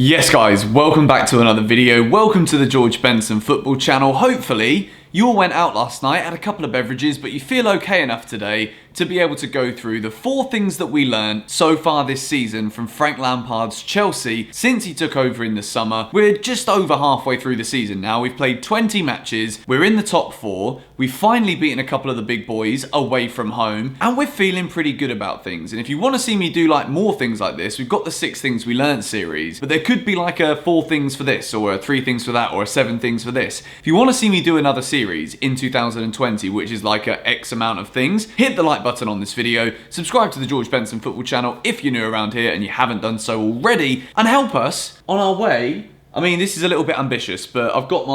Yes guys, welcome back to another video. Welcome to the George Benson football channel. Hopefully you all went out last night, had a couple of beverages, but you feel okay enough today to be able to go through the 4 things that we learned so far this season from Frank Lampard's Chelsea since he took over in the summer. We're just over halfway through the season now. We've played 20 matches, we're in the top 4, we've finally beaten a couple of the big boys away from home, and we're feeling pretty good about things. And if you want to see me do like more things like this, we've got the 6 things we learned series, but there could be like a 4 things for this, or a 3 things for that, or a 7 things for this. If you want to see me do another series in 2020, which is like a X amount of things, hit the like button on this video, subscribe to the George Benson football channel if you're new around here and you haven't done so already, and help us on our way. I mean, this is a little bit ambitious, but I've got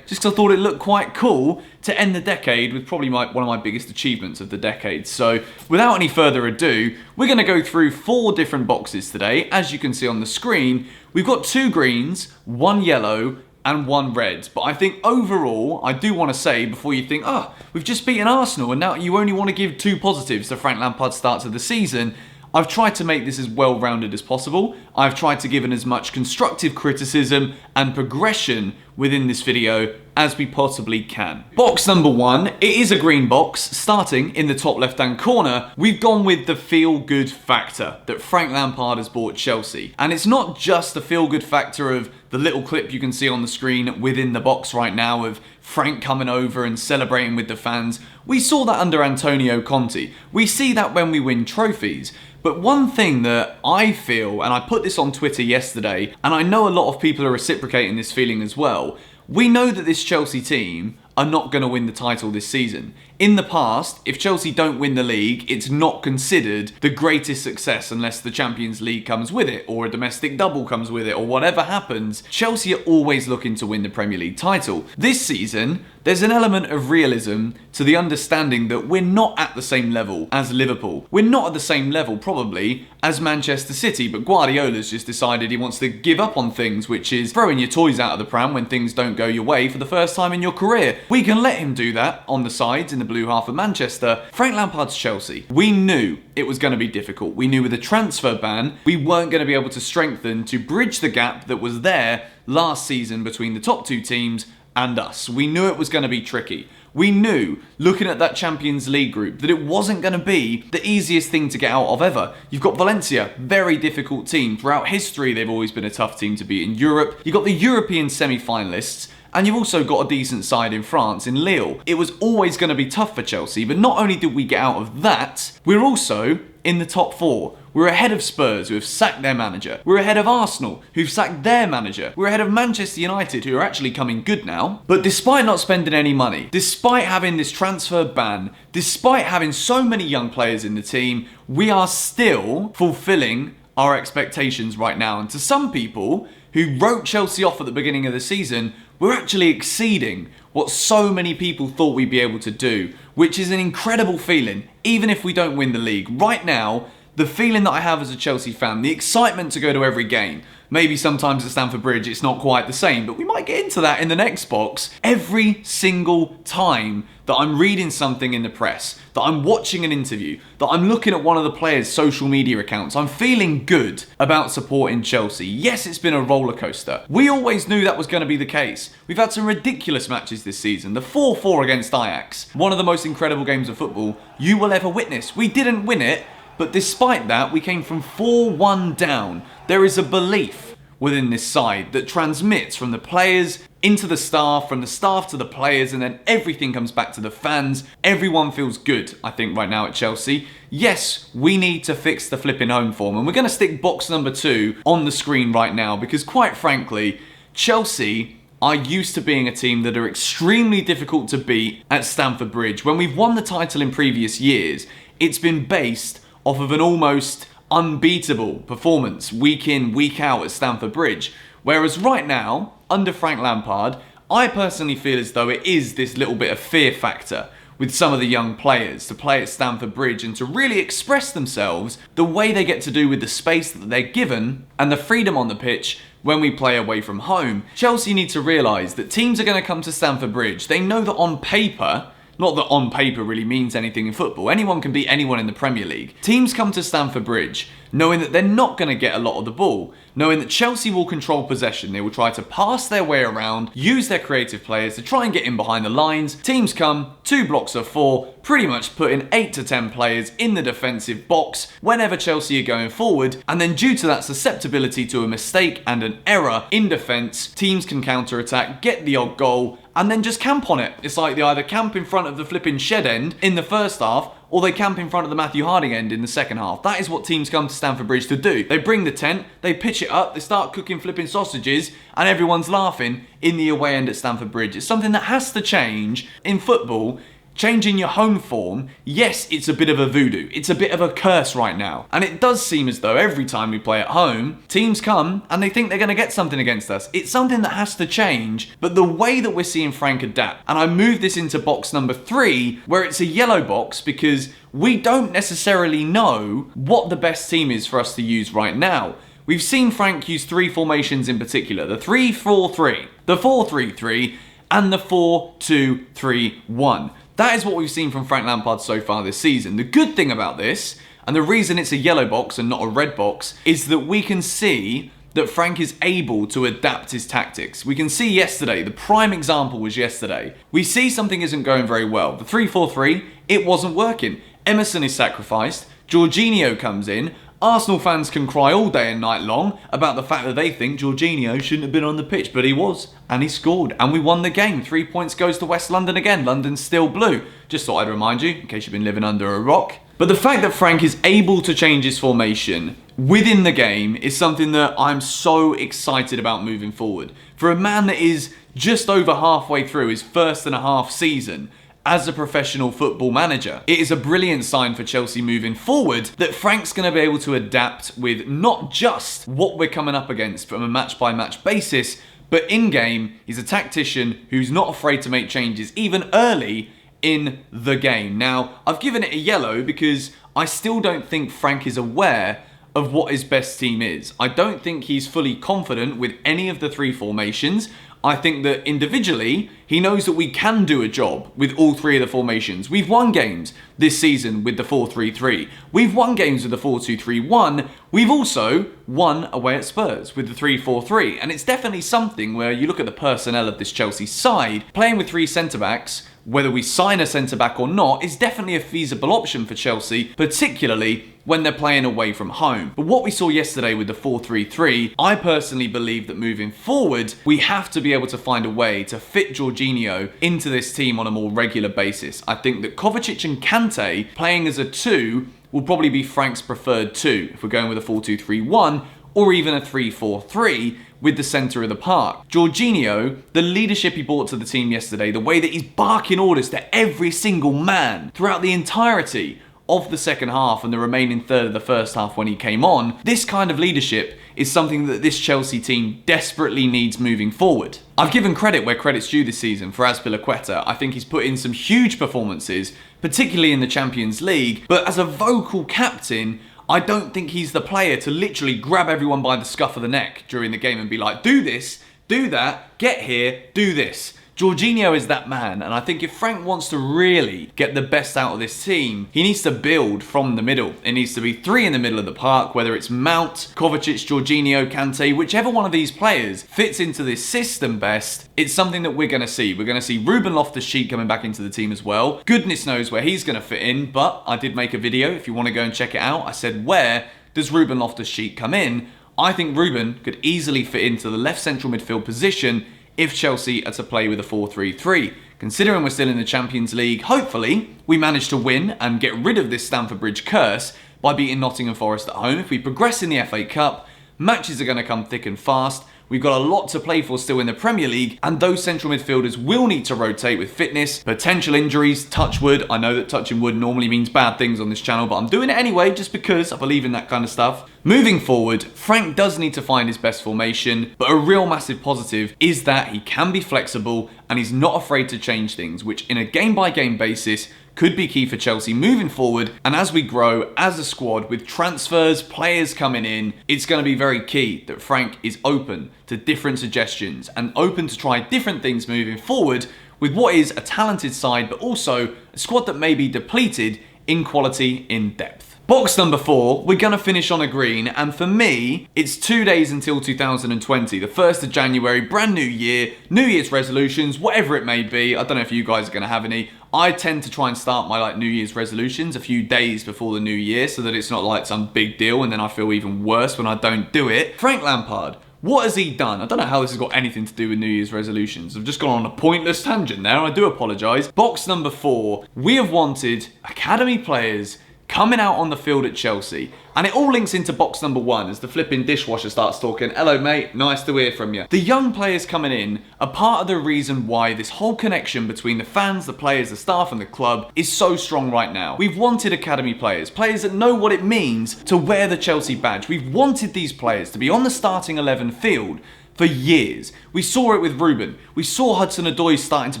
just because I thought it looked quite cool to end the decade with probably one of my biggest achievements of the decade. So without any further ado, we're going to go through 4 different boxes today. As you can see on the screen, we've got 2 greens, 1 yellow, and 1 red. But I think overall, I do want to say before you think, we've just beaten Arsenal and now you only want to give 2 positives to Frank Lampard's start to the season, I've tried to make this as well-rounded as possible. I've tried to give in as much constructive criticism and progression within this video as we possibly can. Box number 1, it is a green box. Starting in the top left-hand corner, we've gone with the feel-good factor that Frank Lampard has bought Chelsea. And it's not just the feel-good factor of the little clip you can see on the screen within the box right now of Frank coming over and celebrating with the fans. We saw that under Antonio Conte. We see that when we win trophies. But one thing that I feel, and I put this on Twitter yesterday, and I know a lot of people are reciprocating this feeling as well, we know that this Chelsea team are not going to win the title this season. In the past, if Chelsea don't win the league, it's not considered the greatest success unless the Champions League comes with it, or a domestic double comes with it, or whatever happens. Chelsea are always looking to win the Premier League title. This season, there's an element of realism to the understanding that we're not at the same level as Liverpool. We're not at the same level, probably, as Manchester City, but Guardiola's just decided he wants to give up on things, which is throwing your toys out of the pram when things don't go your way for the first time in your career. We can let him do that on the sides in the blue half of Manchester. Frank Lampard's Chelsea. We knew it was going to be difficult. We knew with a transfer ban, we weren't going to be able to strengthen to bridge the gap that was there last season between the top 2 teams and us. We knew it was going to be tricky. We knew, looking at that Champions League group, that it wasn't going to be the easiest thing to get out of ever. You've got Valencia, very difficult team. Throughout history, they've always been a tough team to beat in Europe. You've got the European semi-finalists, and you've also got a decent side in France, in Lille. It was always going to be tough for Chelsea, but not only did we get out of that, we're also in the top 4. We're ahead of Spurs, who have sacked their manager. We're ahead of Arsenal, who've sacked their manager. We're ahead of Manchester United, who are actually coming good now. But despite not spending any money, despite having this transfer ban, despite having so many young players in the team, we are still fulfilling our expectations right now. And to some people who wrote Chelsea off at the beginning of the season, we're actually exceeding what so many people thought we'd be able to do, which is an incredible feeling, even if we don't win the league. Right now, the feeling that I have as a Chelsea fan, the excitement to go to every game. Maybe sometimes at Stamford Bridge it's not quite the same, but we might get into that in the next box. Every single time that I'm reading something in the press, that I'm watching an interview, that I'm looking at one of the players' social media accounts, I'm feeling good about supporting Chelsea. Yes, it's been a roller coaster. We always knew that was going to be the case. We've had some ridiculous matches this season. The 4-4 against Ajax, one of the most incredible games of football you will ever witness. We didn't win it, but despite that, we came from 4-1 down. There is a belief within this side that transmits from the players into the staff, from the staff to the players, and then everything comes back to the fans. Everyone feels good, I think, right now at Chelsea. Yes, we need to fix the flipping home form, and we're going to stick box number 2 on the screen right now because, quite frankly, Chelsea are used to being a team that are extremely difficult to beat at Stamford Bridge. When we've won the title in previous years, it's been based off of an almost unbeatable performance week in, week out at Stamford Bridge. Whereas right now, under Frank Lampard, I personally feel as though it is this little bit of fear factor with some of the young players to play at Stamford Bridge and to really express themselves the way they get to do with the space that they're given and the freedom on the pitch when we play away from home. Chelsea need to realise that teams are going to come to Stamford Bridge. They know that on paper, not that on paper really means anything in football. Anyone can beat anyone in the Premier League. Teams come to Stamford Bridge knowing that they're not going to get a lot of the ball, knowing that Chelsea will control possession. They will try to pass their way around, use their creative players to try and get in behind the lines. Teams come, 2 blocks of 4, pretty much putting 8 to 10 players in the defensive box whenever Chelsea are going forward, and then due to that susceptibility to a mistake and an error in defence, teams can counter-attack, get the odd goal, and then just camp on it. It's like they either camp in front of the flipping shed end in the first half, or they camp in front of the Matthew Harding end in the second half. That is what teams come to Stamford Bridge to do. They bring the tent, they pitch it up, they start cooking flipping sausages, and everyone's laughing in the away end at Stamford Bridge. It's something that has to change in football. Changing your home form, yes, it's a bit of a voodoo. It's a bit of a curse right now. And it does seem as though every time we play at home, teams come and they think they're going to get something against us. It's something that has to change, but the way that we're seeing Frank adapt, and I move this into box number 3, where it's a yellow box because we don't necessarily know what the best team is for us to use right now. We've seen Frank use 3 formations in particular, the 3-4-3, the 4-3-3, and the 4-2-3-1. That is what we've seen from Frank Lampard so far this season. The good thing about this, and the reason it's a yellow box and not a red box, is that we can see that Frank is able to adapt his tactics. We can see yesterday, the prime example was yesterday. We see something isn't going very well. The 3-4-3, it wasn't working. Emerson is sacrificed, Jorginho comes in. Arsenal fans can cry all day and night long about the fact that they think Jorginho shouldn't have been on the pitch, but he was, and he scored, and we won the game. 3 points goes to West London again. London's still blue. Just thought I'd remind you, in case you've been living under a rock. But the fact that Frank is able to change his formation within the game is something that I'm so excited about moving forward. For a man that is just over halfway through his 1.5 season as a professional football manager, it is a brilliant sign for Chelsea moving forward that Frank's going to be able to adapt with not just what we're coming up against from a match-by-match basis, but in-game, he's a tactician who's not afraid to make changes even early in the game. Now, I've given it a yellow because I still don't think Frank is aware of what his best team is. I don't think he's fully confident with any of the 3 formations. I think that individually, he knows that we can do a job with all 3 of the formations. We've won games this season with the 4-3-3. We've won games with the 4-2-3-1. We've also won away at Spurs with the 3-4-3. And it's definitely something where you look at the personnel of this Chelsea side, playing with 3 centre-backs, whether we sign a centre-back or not, is definitely a feasible option for Chelsea, particularly when they're playing away from home. But what we saw yesterday with the 4-3-3, I personally believe that moving forward, we have to be able to find a way to fit Jorginho into this team on a more regular basis. I think that Kovacic and Kante playing as a 2 will probably be Frank's preferred 2 if we're going with a 4-2-3-1 or even a 3-4-3 with the centre of the park. Jorginho, the leadership he brought to the team yesterday, the way that he's barking orders to every single man throughout the entirety of the second half and the remaining third of the first half when he came on, this kind of leadership is something that this Chelsea team desperately needs moving forward. I've given credit where credit's due this season for Azpilicueta. I think he's put in some huge performances, particularly in the Champions League, but as a vocal captain, I don't think he's the player to literally grab everyone by the scruff of the neck during the game and be like, do this, do that, get here, do this. Jorginho is that man, and I think if Frank wants to really get the best out of this team, he needs to build from the middle. It needs to be 3 in the middle of the park, whether it's Mount, Kovacic, Jorginho, Kante, whichever one of these players fits into this system best, it's something that we're going to see. We're going to see Ruben Loftus-Cheek coming back into the team as well. Goodness knows where he's going to fit in, but I did make a video, if you want to go and check it out. I said, where does Ruben Loftus-Cheek come in? I think Ruben could easily fit into the left central midfield position if Chelsea are to play with a 4-3-3. Considering we're still in the Champions League, hopefully we manage to win and get rid of this Stamford Bridge curse by beating Nottingham Forest at home. If we progress in the FA Cup, matches are going to come thick and fast. We've got a lot to play for still in the Premier League, and those central midfielders will need to rotate with fitness, potential injuries, touch wood. I know that touching wood normally means bad things on this channel, but I'm doing it anyway just because I believe in that kind of stuff. Moving forward, Frank does need to find his best formation, but a real massive positive is that he can be flexible and he's not afraid to change things, which in a game-by-game basis could be key for Chelsea moving forward. And as we grow as a squad with transfers, players coming in, it's going to be very key that Frank is open to different suggestions and open to try different things moving forward with what is a talented side, but also a squad that may be depleted in quality, in depth. Box number 4, we're gonna finish on a green, and for me, it's 2 days until 2020, the 1st of January, brand new year, New Year's resolutions, whatever it may be. I don't know if you guys are gonna have any. I tend to try and start my New Year's resolutions a few days before the new year so that it's not like some big deal and then I feel even worse when I don't do it. Frank Lampard, what has he done? I don't know how this has got anything to do with New Year's resolutions. I've just gone on a pointless tangent there, I do apologise. Box number 4, we have wanted academy players coming out on the field at Chelsea. And it all links into box number 1 as the flipping dishwasher starts talking. Hello mate, nice to hear from you. The young players coming in are part of the reason why this whole connection between the fans, the players, the staff and the club is so strong right now. We've wanted academy players, players that know what it means to wear the Chelsea badge. We've wanted these players to be on the starting 11 field for years. We saw it with Ruben. We saw Hudson-Odoi starting to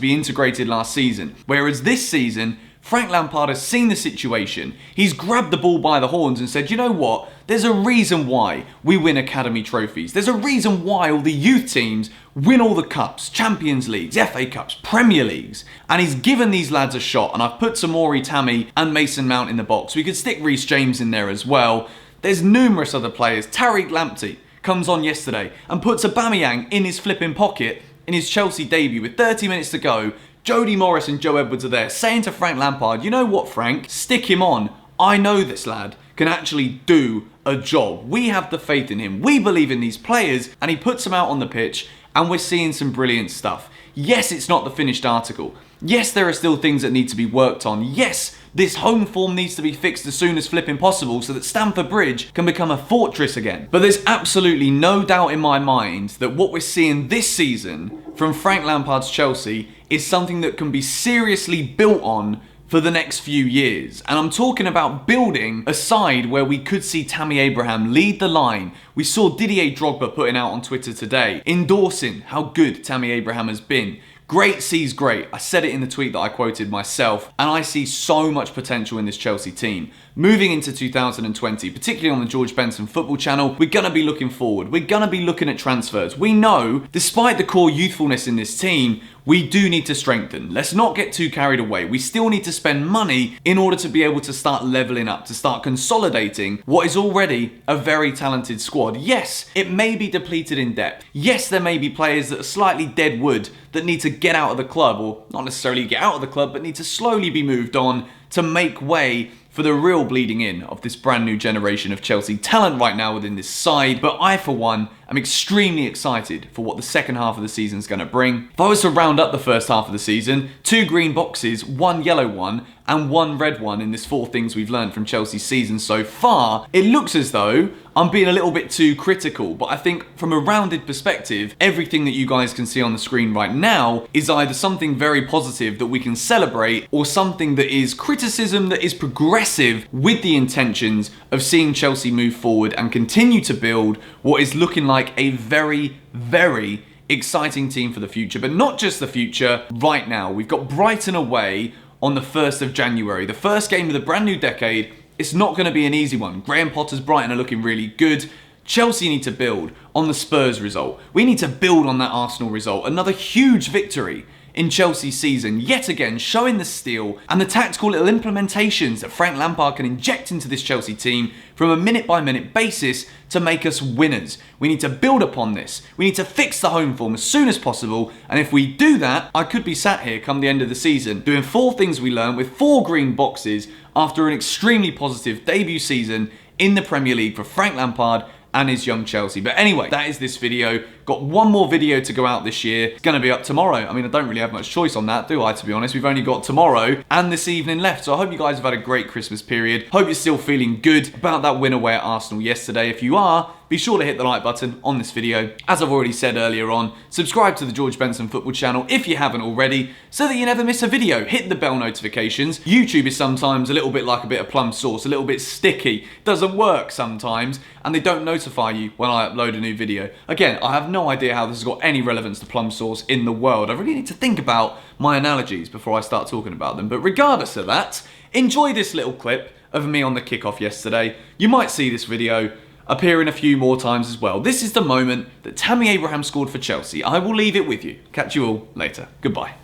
be integrated last season. Whereas this season, Frank Lampard has seen the situation. He's grabbed the ball by the horns and said, you know what? There's a reason why we win academy trophies. There's a reason why all the youth teams win all the cups, Champions Leagues, FA Cups, Premier Leagues. And he's given these lads a shot. And I've put Samori Tammy and Mason Mount in the box. We could stick Reece James in there as well. There's numerous other players. Tariq Lamptey comes on yesterday and puts Aubameyang in his flipping pocket in his Chelsea debut with 30 minutes to go. Jody Morris and Joe Edwards are there saying to Frank Lampard, you know what Frank, stick him on. I know this lad can actually do a job. We have the faith in him. We believe in these players, and he puts them out on the pitch and we're seeing some brilliant stuff. Yes, it's not the finished article. Yes, there are still things that need to be worked on. Yes, this home form needs to be fixed as soon as flipping possible so that Stamford Bridge can become a fortress again. But there's absolutely no doubt in my mind that what we're seeing this season from Frank Lampard's Chelsea is something that can be seriously built on for the next few years. And I'm talking about building a side where we could see Tammy Abraham lead the line. We saw Didier Drogba putting out on Twitter today, endorsing how good Tammy Abraham has been. Great sees great. I said it in the tweet that I quoted myself, and I see so much potential in this Chelsea team. Moving into 2020, particularly on the George Benson football channel, we're going to be looking forward. We're going to be looking at transfers. We know, despite the core youthfulness in this team, we do need to strengthen. Let's not get too carried away. We still need to spend money in order to be able to start leveling up, to start consolidating what is already a very talented squad. Yes, it may be depleted in depth. Yes, there may be players that are slightly dead wood that need to get out of the club, or not necessarily get out of the club, but need to slowly be moved on to make way for the real bleeding in of this brand new generation of Chelsea talent right now within this side. But I, for one, am extremely excited for what the second half of the season is going to bring. If I was to round up the first half of the season, 2 green boxes, 1 yellow one, and 1 red one in this 4 things we've learned from Chelsea's season so far, it looks as though I'm being a little bit too critical, but I think from a rounded perspective, everything that you guys can see on the screen right now is either something very positive that we can celebrate or something that is criticism that is progressive with the intentions of seeing Chelsea move forward and continue to build what is looking like a very, very exciting team for the future. But not just the future, right now. We've got Brighton away on the 1st of January, the first game of the brand new decade. It's not going to be an easy one. Graham Potter's Brighton are looking really good. Chelsea need to build on the Spurs result. We need to build on that Arsenal result. Another huge victory in Chelsea's season, yet again showing the steel and the tactical little implementations that Frank Lampard can inject into this Chelsea team from a minute-by-minute basis to make us winners. We need to build upon this. We need to fix the home form as soon as possible, and if we do that, I could be sat here come the end of the season doing 4 things we learned with 4 green boxes after an extremely positive debut season in the Premier League for Frank Lampard and his young Chelsea. But anyway, that is this video. Got 1 more video to go out this year. It's going to be up tomorrow. I mean, I don't really have much choice on that, do I, to be honest? We've only got tomorrow and this evening left. So I hope you guys have had a great Christmas period. Hope you're still feeling good about that win away at Arsenal yesterday. If you are, be sure to hit the like button on this video. As I've already said earlier on, subscribe to the George Benson football channel if you haven't already, so that you never miss a video. Hit the bell notifications. YouTube is sometimes a little bit like a bit of plum sauce, a little bit sticky. Doesn't work sometimes, and they don't notify you when I upload a new video. Again, I have no idea how this has got any relevance to plum sauce in the world. I really need to think about my analogies before I start talking about them. But regardless of that, enjoy this little clip of me on the kickoff yesterday. You might see this video appearing a few more times as well. This is the moment that Tammy Abraham scored for Chelsea. I will leave it with you. Catch you all later. Goodbye.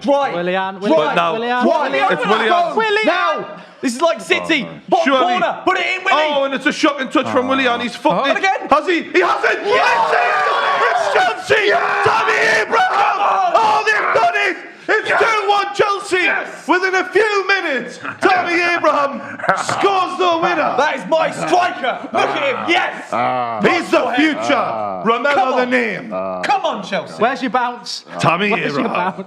Drive. Willian. Drive. now, it's Willian. Now. This is like City. Bottom corner. Put it in, Willie. Oh, and it's a shocking touch from Willian. He's fucked it. Again. Has he? He hasn't. Yes, it's Chelsea. Tommy Abraham. Oh, they've done it. It's 2-1 Chelsea. Within a few minutes, Tommy Abraham scores the winner. That is my striker. Look at him. Yes. He's the future. Remember the name. Come on, Chelsea. Where's your bounce? Tommy Where's your Abraham. bounce?